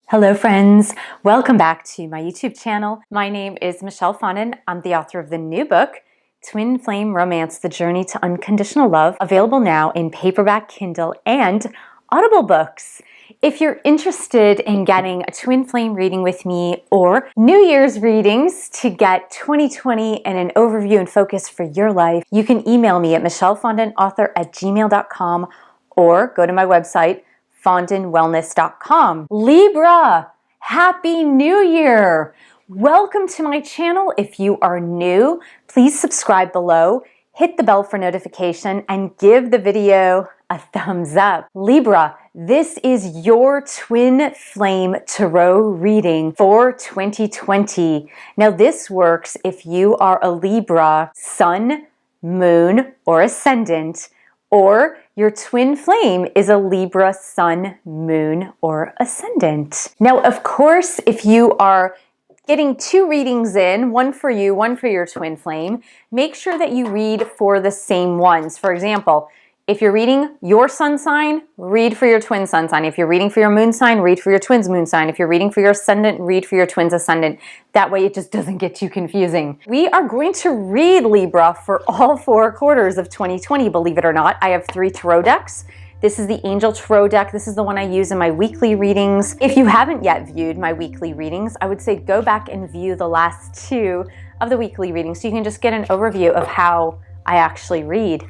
Hello friends, welcome back to my YouTube channel. My name is Michelle Fondin. I'm the author of the new book, Twin Flame Romance, The Journey to Unconditional Love, available now in paperback, Kindle, and Audible books. If you're interested in getting a twin flame reading with me or New Year's readings to get 2020 and an overview and focus for your life, you can email me at michellefondinauthor@gmail.com or go to my website, fondinwellness.com. Libra, Happy New Year! Welcome to my channel. If you are new, please subscribe below, hit the bell for notification, and give the video a thumbs up. Libra, this is your twin flame tarot reading for 2020. Now this works if you are a Libra sun, moon, or ascendant, or your twin flame is a Libra sun, moon, or ascendant. Now, of course, if you are getting two readings in, one for you, one for your twin flame, make sure that you read for the same ones. For example, if you're reading your sun sign, read for your twin sun sign. If you're reading for your moon sign, read for your twin's moon sign. If you're reading for your ascendant, read for your twin's ascendant. That way it just doesn't get too confusing. We are going to read Libra for all 4 quarters of 2020, believe it or not. I have 3 tarot decks. This is the Angel Tarot deck. This is the one I use in my weekly readings. If you haven't yet viewed my weekly readings, I would say go back and view the last 2 of the weekly readings so you can just get an overview of how I actually read.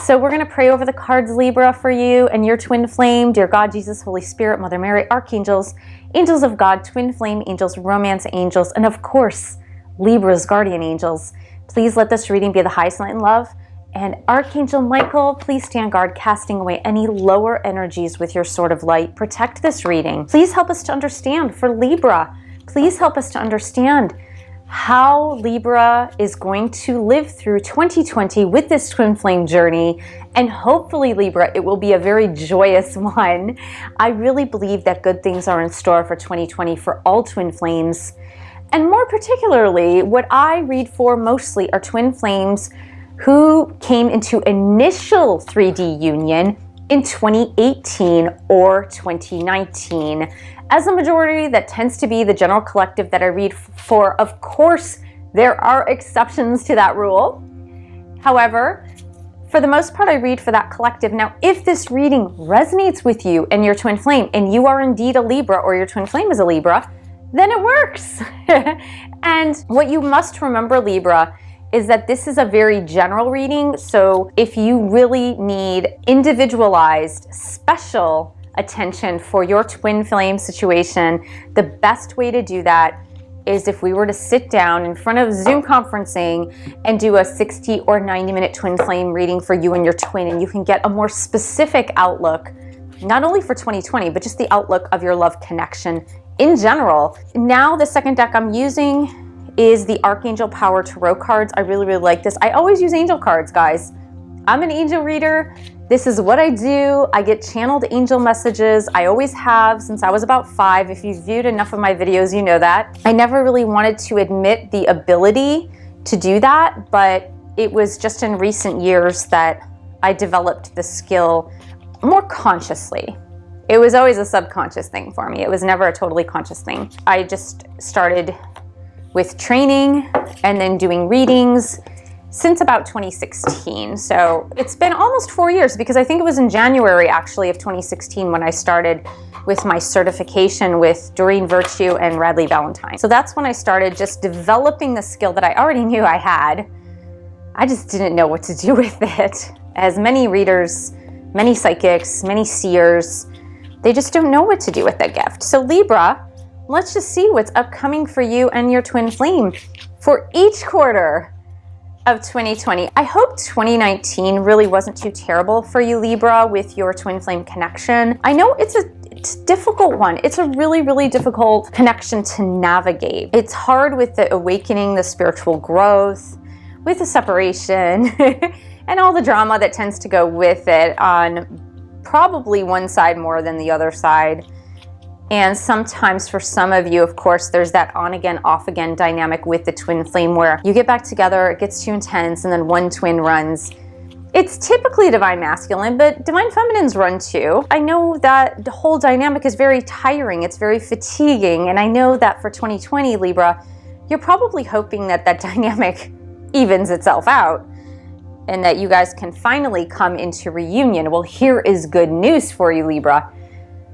So we're going to pray over the cards, Libra, for you and your twin flame. Dear God, Jesus, Holy Spirit, Mother Mary, archangels, angels of God, twin flame angels, romance angels, and of course, Libra's guardian angels. Please let this reading be the highest light and love. And Archangel Michael, please stand guard, casting away any lower energies with your sword of light. Protect this reading. Please help us to understand for Libra. Please help us to understand how Libra is going to live through 2020 with this twin flame journey. And hopefully, Libra, it will be a very joyous one. I really believe that good things are in store for 2020 for all twin flames. And more particularly, what I read for mostly are twin flames who came into initial 3D union in 2018 or 2019. As a majority, that tends to be the general collective that I read for. Of course, there are exceptions to that rule. However, for the most part, I read for that collective. Now, if this reading resonates with you and your twin flame, and you are indeed a Libra or your twin flame is a Libra, then it works. And what you must remember, Libra, is that this is a very general reading. So if you really need individualized, special attention for your twin flame situation, the best way to do that is if we were to sit down in front of Zoom conferencing and do a 60 or 90-minute twin flame reading for you and your twin, and you can get a more specific outlook, not only for 2020, but just the outlook of your love connection in general. Now, the second deck I'm using is the Archangel Power Tarot cards. I really, really like this. I always use angel cards, guys. I'm an angel reader. This is what I do. I get channeled angel messages. I always have since I was about 5. If you've viewed enough of my videos, you know that. I never really wanted to admit the ability to do that, but it was just in recent years that I developed the skill more consciously. It was always a subconscious thing for me. It was never a totally conscious thing. I just started with training and then doing readings since about 2016. So it's been almost 4 years, because I think it was in January actually of 2016 when I started with my certification with Doreen Virtue and Radley Valentine. So that's when I started just developing the skill that I already knew I had. I just didn't know what to do with it. As many readers, many psychics, many seers, they just don't know what to do with that gift. So Libra, let's just see what's upcoming for you and your twin flame for each quarter of 2020. I hope 2019 really wasn't too terrible for you, Libra, with your twin flame connection. I know it's a difficult one. It's a really, really difficult connection to navigate. It's hard with the awakening, the spiritual growth, with the separation, and all the drama that tends to go with it on probably one side more than the other side. And sometimes for some of you, of course, there's that on again, off again dynamic with the twin flame where you get back together, it gets too intense, and then one twin runs It's typically divine masculine, but divine feminines run too. I know that the whole dynamic is very tiring, it's very fatiguing, and I know that for 2020, Libra, you're probably hoping that that dynamic evens itself out and that you guys can finally come into reunion. Well, here is good news for you, Libra.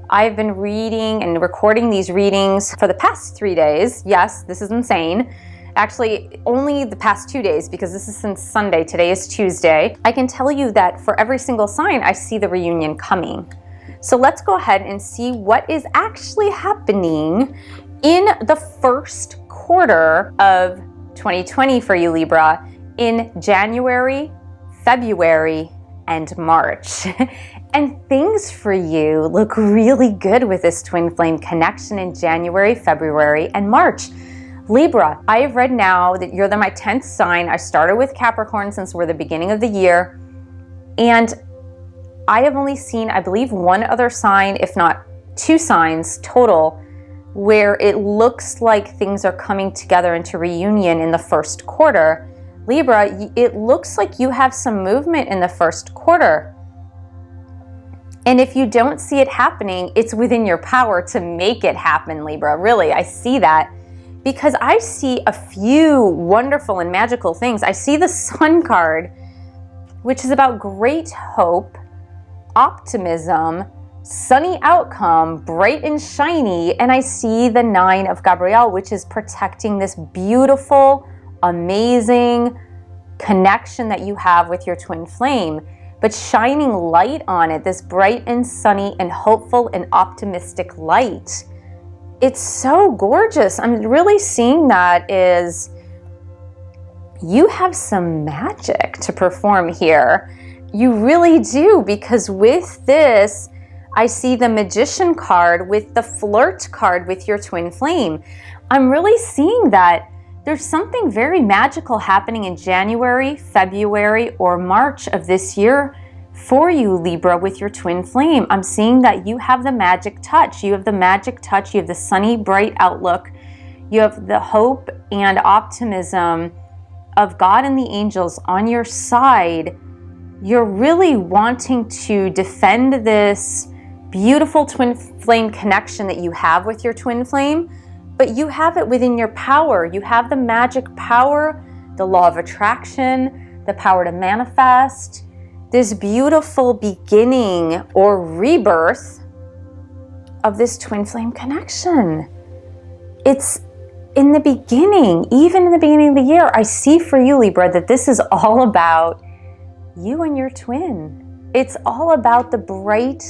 I've been reading and recording these readings for the past 3 days. Yes, this is insane. Actually, only the past 2 days, because this is since Sunday. Today is Tuesday. I can tell you that for every single sign, I see the reunion coming. So let's go ahead and see what is actually happening in the first quarter of 2020 for you, Libra, in January, February, and March. And things for you look really good with this twin flame connection in January, February, and March. Libra, I have read now that you're my 10th sign. I started with Capricorn since we're the beginning of the year. And I have only seen, I believe, one other sign, if not 2 signs total, where it looks like things are coming together into reunion in the first quarter. Libra, it looks like you have some movement in the first quarter. And if you don't see it happening, it's within your power to make it happen, Libra. Really, I see that. Because I see a few wonderful and magical things. I see the Sun card, which is about great hope, optimism, sunny outcome, bright and shiny. And I see the 9 of Gabriel, which is protecting this beautiful, amazing connection that you have with your twin flame, but shining light on it, this bright and sunny and hopeful and optimistic light. It's so gorgeous. I'm really seeing that is you have some magic to perform here. You really do, because with this, I see the Magician card with the Flirt card with your twin flame. I'm really seeing that there's something very magical happening in January, February, or March of this year for you, Libra, with your twin flame. I'm seeing that you have the magic touch. You have the magic touch. You have the sunny, bright outlook. You have the hope and optimism of God and the angels on your side. You're really wanting to defend this beautiful twin flame connection that you have with your twin flame, but you have it within your power. You have the magic power, the law of attraction, the power to manifest, this beautiful beginning or rebirth of this twin flame connection. It's in the beginning, even in the beginning of the year, I see for you, Libra, that this is all about you and your twin. It's all about the bright,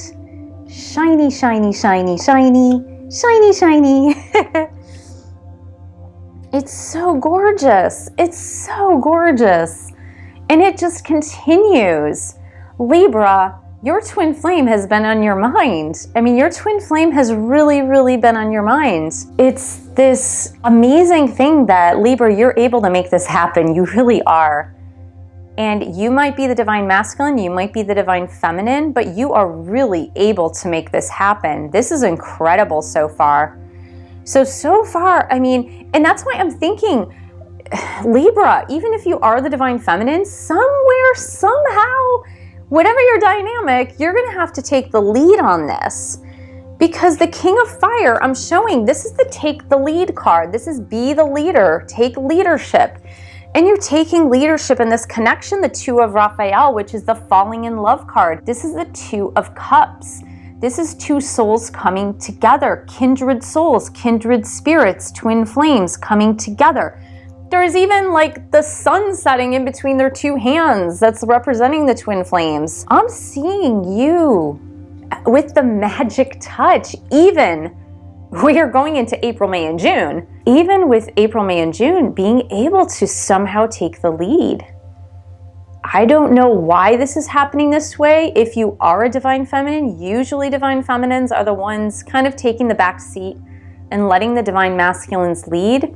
shiny, shiny, shiny, shiny, shiny, shiny. It's so gorgeous. It's so gorgeous. And it just continues. Libra, your twin flame has been on your mind. I mean, your twin flame has really, really been on your mind. It's this amazing thing that, Libra, you're able to make this happen. You really are. And you might be the divine masculine, you might be the divine feminine, but you are really able to make this happen. This is incredible so far. So far, I mean, and that's why I'm thinking, Libra, even if you are the divine feminine, somewhere, somehow, whatever your dynamic, you're going to have to take the lead on this. Because the King of Fire, I'm showing, this is the take the lead card. This is be the leader, take leadership. And you're taking leadership in this connection, the 2 of Raphael, which is the falling in love card. This is the 2 of Cups. This is 2 souls coming together, kindred souls, kindred spirits, twin flames coming together. There's even like the sun setting in between their 2 hands that's representing the twin flames. I'm seeing you with the magic touch, even we are going into April, May, and June. Even with April, May, and June, being able to somehow take the lead. I don't know why this is happening this way. If you are a divine feminine, usually divine feminines are the ones kind of taking the back seat and letting the divine masculines lead.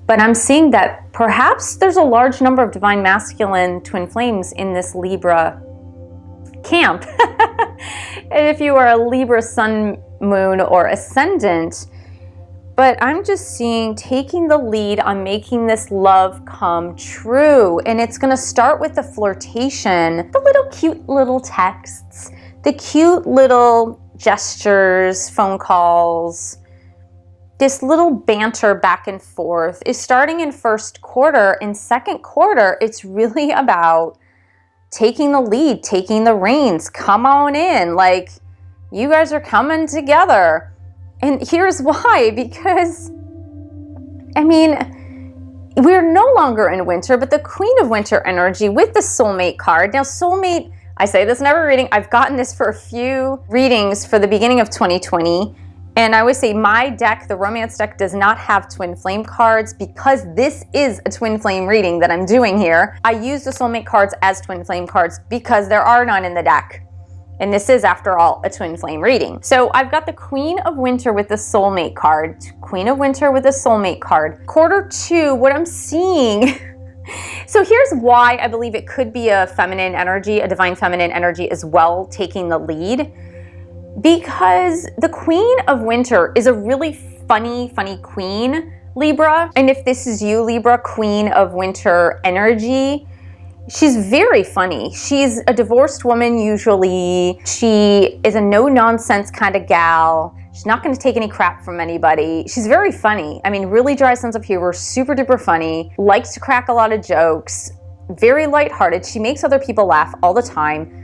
But I'm seeing that perhaps there's a large number of divine masculine twin flames in this Libra camp. And if you are a Libra sun, moon, or ascendant, but I'm just seeing taking the lead on making this love come true. And it's gonna start with the flirtation, the little cute little texts, the cute little gestures, phone calls, this little banter back and forth is starting in first quarter. In second quarter, it's really about taking the lead, taking the reins. Come on in, like you guys are coming together. And here's why, because I mean, we're no longer in winter, but the Queen of Winter energy with the soulmate card. Now, soulmate, I say this in every reading. I've gotten this for a few readings for the beginning of 2020. And I always say my deck, the romance deck, does not have twin flame cards because this is a twin flame reading that I'm doing here. I use the soulmate cards as twin flame cards because there are none in the deck. And this is, after all, a twin flame reading. So I've got the Queen of Winter with the soulmate card, Queen of Winter with the soulmate card. Quarter two, what I'm seeing, so here's why I believe it could be a feminine energy, a divine feminine energy as well, taking the lead. Because the Queen of Winter is a really funny queen, Libra. And if this is you, Libra, Queen of Winter energy, she's very funny. She's a divorced woman usually. She is a no-nonsense kind of gal. She's not going to take any crap from anybody. She's very funny. I mean, really dry sense of humor, super duper funny, likes to crack a lot of jokes, very lighthearted. She makes other people laugh all the time.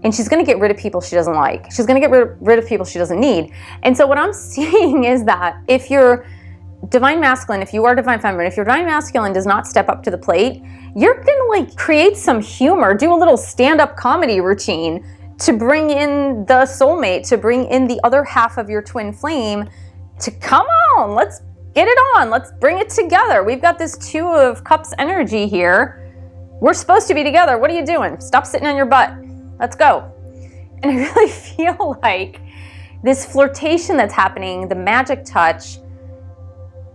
And she's going to get rid of people she doesn't like. She's going to get rid of people she doesn't need. And so what I'm seeing is that if you're divine masculine, if you are divine feminine, if your divine masculine does not step up to the plate, you're going to like create some humor, do a little stand-up comedy routine to bring in the soulmate, to bring in the other half of your twin flame, to come on, let's get it on. Let's bring it together. We've got this Two of Cups energy here. We're supposed to be together. What are you doing? Stop sitting on your butt. Let's go. And I really feel like this flirtation that's happening, the magic touch,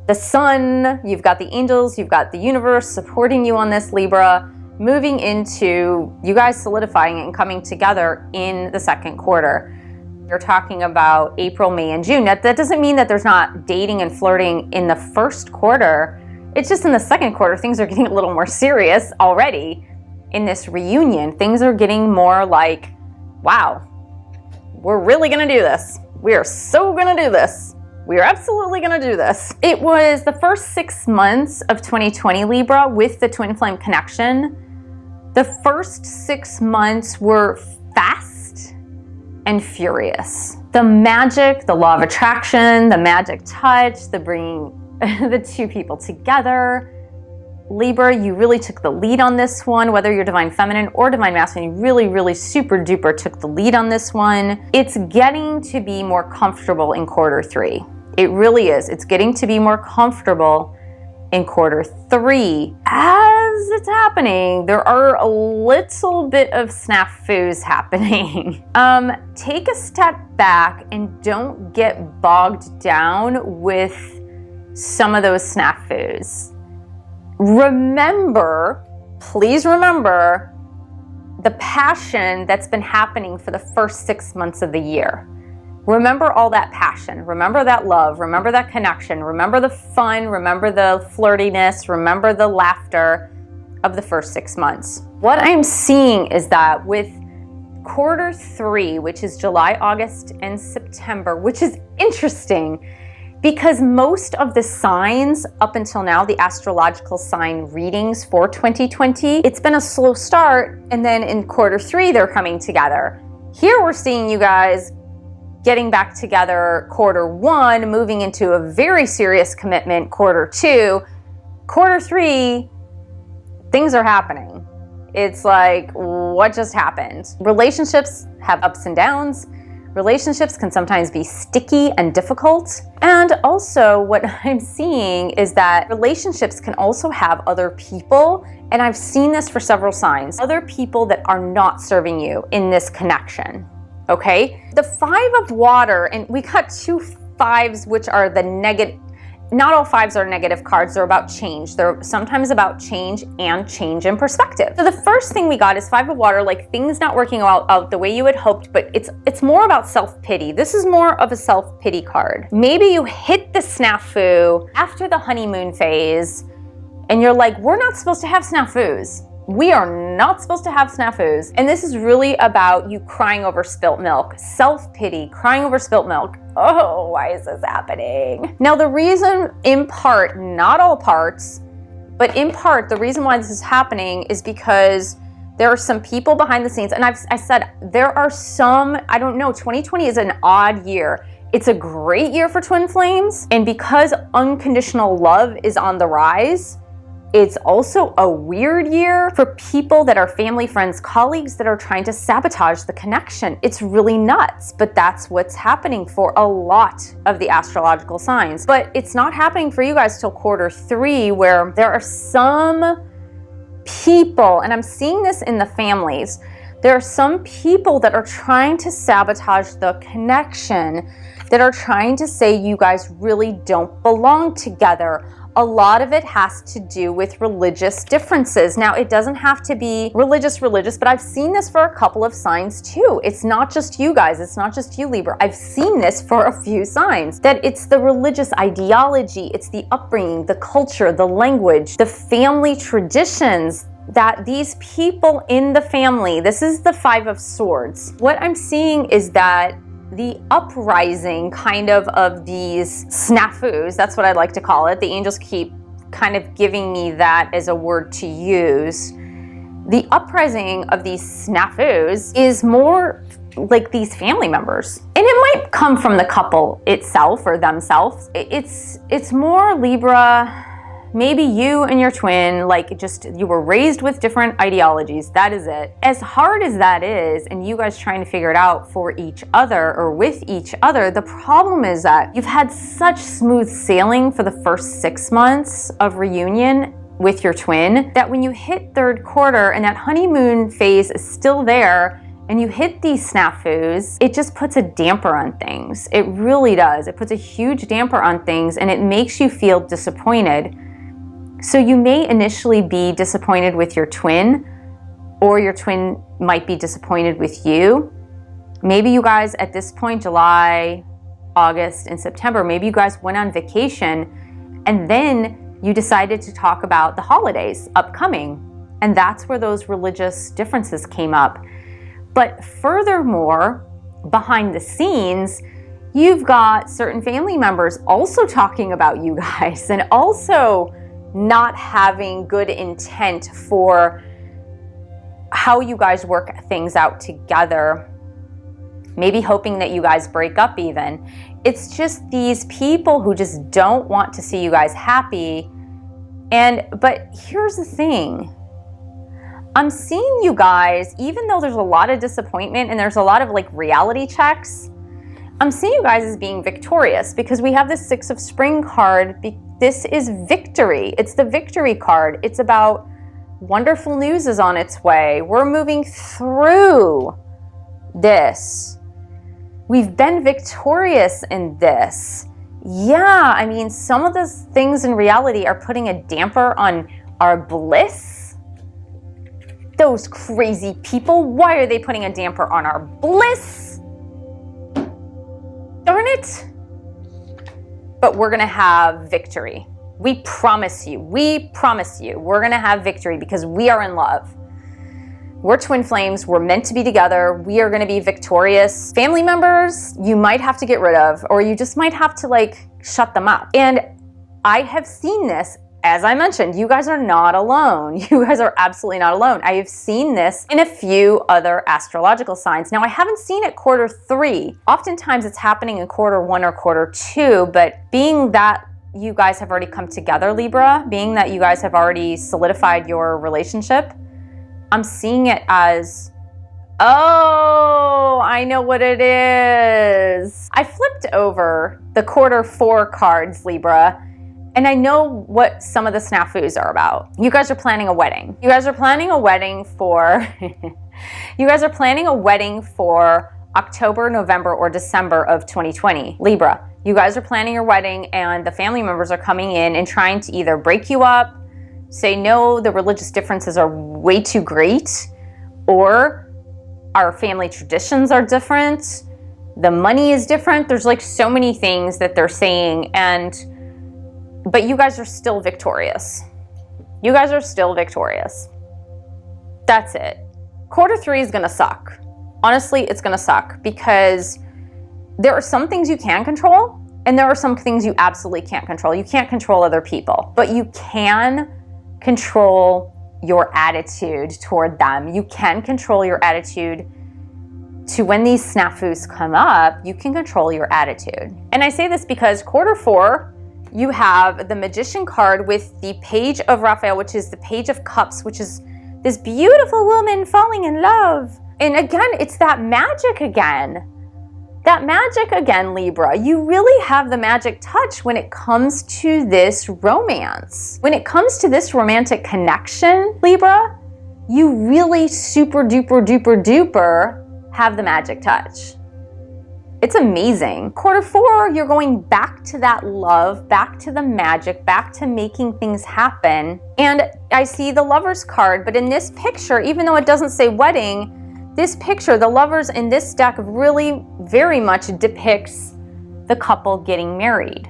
the sun, you've got the angels, you've got the universe supporting you on this, Libra, moving into you guys solidifying and coming together in the second quarter. You're talking about April, May, and June. That doesn't mean that there's not dating and flirting in the first quarter. It's just in the second quarter, things are getting a little more serious already. In this reunion, things are getting more like, wow, we're really gonna do this. We are so gonna do this. We are absolutely gonna do this. It was the first 6 months of 2020, Libra, with the twin flame connection. The first 6 months were fast and furious. The magic, the law of attraction, the magic touch, the bringing the two people together. Libra, you really took the lead on this one, whether you're divine feminine or divine masculine, you really super duper took the lead on this one. It's getting to be more comfortable in quarter three. It really is. It's getting to be more comfortable in quarter three. As it's happening, there are a little bit of snafus happening. Take a step back and don't get bogged down with some of those snafus. Remember, please remember the passion that's been happening for the first 6 months of the year. Remember all that passion, remember that love, remember that connection, remember the fun, remember the flirtiness, remember the laughter of the first 6 months. What I'm seeing is that with quarter three, which is July, August, and September, which is interesting, because most of the signs up until now, the astrological sign readings for 2020, it's been a slow start, and then in quarter three, they're coming together. Here we're seeing you guys getting back together quarter one, moving into a very serious commitment quarter two. Quarter three, things are happening. It's like, what just happened? Relationships have ups and downs. Relationships can sometimes be sticky and difficult. And also what I'm seeing is that relationships can also have other people, and I've seen this for several signs, other people that are not serving you in this connection, okay? The Five of Water, and we got two fives, which are the negative not all fives are negative cards. They're about change. They're sometimes about change and change in perspective. So the first thing we got is Five of Water, like things not working out the way you had hoped, but it's more about self-pity. This is more of a self-pity card. Maybe you hit the snafu after the honeymoon phase and you're like, we're not supposed to have snafus. We are not supposed to have snafus. And this is really about you crying over spilt milk. Self-pity, crying over spilt milk. Oh, why is this happening? Now the reason, in part, not all parts, but in part, the reason why this is happening is because there are some people behind the scenes. And I said, there are some, I don't know, 2020 is an odd year. It's a great year for twin flames. And because unconditional love is on the rise, it's also a weird year for people that are family, friends, colleagues that are trying to sabotage the connection. It's really nuts, but that's what's happening for a lot of the astrological signs. But it's not happening for you guys till Q3, where there are some people, and I'm seeing this in the families, there are some people that are trying to sabotage the connection, that are trying to say you guys really don't belong together. A lot of it has to do with religious differences. Now, it doesn't have to be religious, but I've seen this for a couple of signs too. It's not just you guys. It's not just you, Libra. I've seen this for a few signs, that it's the religious ideology, it's the upbringing, the culture, the language, the family traditions, that these people in the family, this is the Five of Swords. What I'm seeing is that the uprising kind of these snafus, that's what I like to call it. The angels keep kind of giving me that as a word to use. The uprising of these snafus is more like these family members. And it might come from the couple itself or themselves. It's more, Libra, maybe you and your twin, like just you were raised with different ideologies. That is it. As hard as that is, and you guys trying to figure it out for each other or with each other, the problem is that you've had such smooth sailing for the first 6 months of reunion with your twin that when you hit third quarter and that honeymoon phase is still there and you hit these snafus, it just puts a damper on things. It really does. It puts a huge damper on things and it makes you feel disappointed. So you may initially be disappointed with your twin, or your twin might be disappointed with you. Maybe you guys at this point, July, August, and September, maybe you guys went on vacation and then you decided to talk about the holidays upcoming. And that's where those religious differences came up. But furthermore, behind the scenes, you've got certain family members also talking about you guys and also not having good intent for how you guys work things out together. Maybe hoping that you guys break up even. It's just these people who just don't want to see you guys happy. But here's the thing. I'm seeing you guys, even though there's a lot of disappointment and there's a lot of like reality checks, I'm seeing you guys as being victorious because we have this Six of Spring card. This is victory. It's the victory card. It's about wonderful news is on its way. We're moving through this. We've been victorious in this. Yeah, I mean, some of those things in reality are putting a damper on our bliss. Those crazy people, why are they putting a damper on our bliss? Darn it. But we're gonna have victory. We promise you, we're gonna have victory because we are in love. We're twin flames, we're meant to be together, we are gonna be victorious. Family members, you might have to get rid of, or you just might have to like shut them up. And I have seen this, as I mentioned, you guys are not alone. You guys are absolutely not alone. I have seen this in a few other astrological signs. Now, I haven't seen it Q3. Oftentimes it's happening in Q1 or Q2, but being that you guys have already come together, Libra, being that you guys have already solidified your relationship, I'm seeing it as, oh, I know what it is. I flipped over the Q4 cards, Libra, and I know what some of the snafus are about. You guys are planning a wedding. You guys are planning a wedding for, October, November, or December of 2020. Libra, You guys are planning your wedding and the family members are coming in and trying to either break you up, say no, the religious differences are way too great, or our family traditions are different, the money is different. There's like so many things that they're saying, but you guys are still victorious. You guys are still victorious. That's it. Quarter 3 is gonna suck. Honestly, it's gonna suck because there are some things you can control and there are some things you absolutely can't control. You can't control other people, but you can control your attitude toward them. You can control your attitude to when these snafus come up, you can control your attitude. And I say this because quarter 4, you have the Magician card with the Page of Raphael, which is the Page of Cups, which is this beautiful woman falling in love. And again, it's that magic again. That magic again, Libra. You really have the magic touch when it comes to this romance. When it comes to this romantic connection, Libra, you really super duper duper duper have the magic touch. It's amazing. Quarter 4, you're going back to that love, back to the magic, back to making things happen. And I see the Lovers card, but in this picture, even though it doesn't say wedding, this picture, the Lovers in this deck really very much depicts the couple getting married.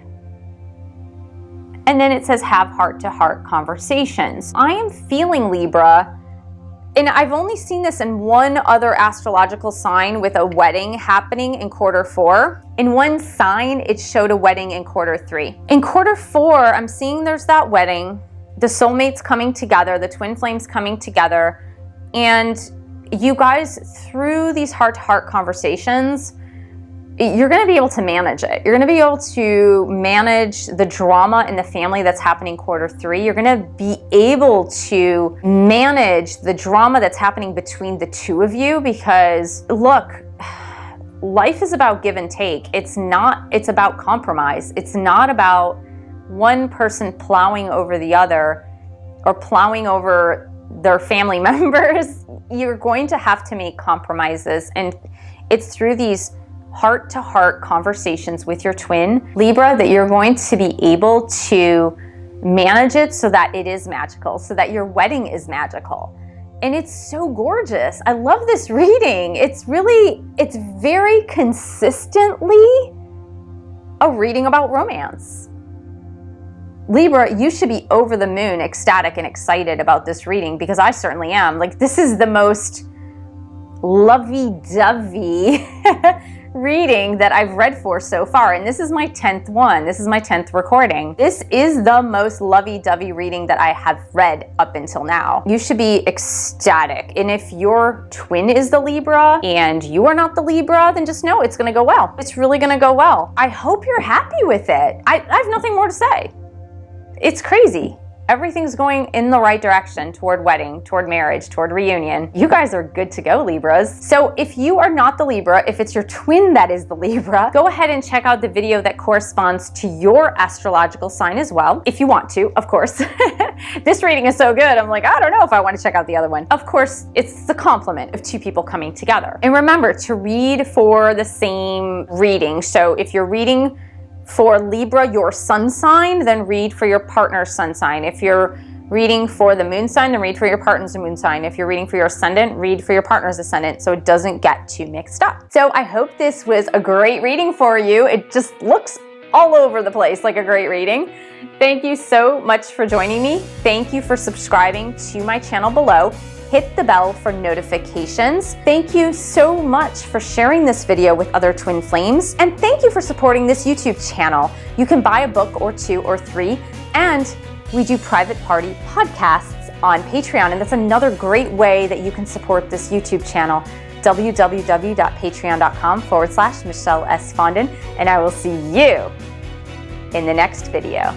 And then it says have heart-to-heart conversations. I am feeling, Libra, and I've only seen this in one other astrological sign with a wedding happening in quarter 4. In one sign, it showed a wedding in quarter 3. In quarter 4, I'm seeing there's that wedding, the soulmates coming together, the twin flames coming together, and you guys, through these heart-to-heart conversations, you're going to be able to manage it. You're going to be able to manage the drama in the family that's happening quarter 3. You're going to be able to manage the drama that's happening between the two of you because, look, life is about give and take. It's about compromise. It's not about one person plowing over the other or plowing over their family members. You're going to have to make compromises, and it's through these heart-to-heart conversations with your twin, Libra, that you're going to be able to manage it so that it is magical, so that your wedding is magical. And it's so gorgeous. I love this reading. It's very consistently a reading about romance. Libra, you should be over the moon, ecstatic and excited about this reading because I certainly am. Like, this is the most lovey-dovey reading that I've read for so far, and this is my 10th one. This is my 10th recording. This is the most lovey-dovey reading that I have read up until now. You should be ecstatic, and if your twin is the Libra and you are not the Libra, then just know it's gonna go well. It's really gonna go well. I hope you're happy with it. I have nothing more to say. It's crazy. Everything's going in the right direction toward wedding, toward marriage, toward reunion. You guys are good to go, Libras. So if you are not the Libra, if it's your twin that is the Libra, go ahead and check out the video that corresponds to your astrological sign as well, if you want to, of course. This reading is so good, I'm like, I don't know if I want to check out the other one. Of course, it's the complement of two people coming together. And remember to read for the same reading. So if you're reading for Libra, your sun sign, then read for your partner's sun sign. If you're reading for the moon sign, then read for your partner's moon sign. If you're reading for your ascendant, read for your partner's ascendant, so it doesn't get too mixed up. So I hope this was a great reading for you. It just looks all over the place like a great reading. Thank you so much for joining me. Thank you for subscribing to my channel below. Hit the bell for notifications. Thank you so much for sharing this video with other twin flames. And thank you for supporting this YouTube channel. You can buy a book or 2 or 3, and we do private party podcasts on Patreon. And that's another great way that you can support this YouTube channel, www.patreon.com/Michelle S. Fondin. And I will see you in the next video.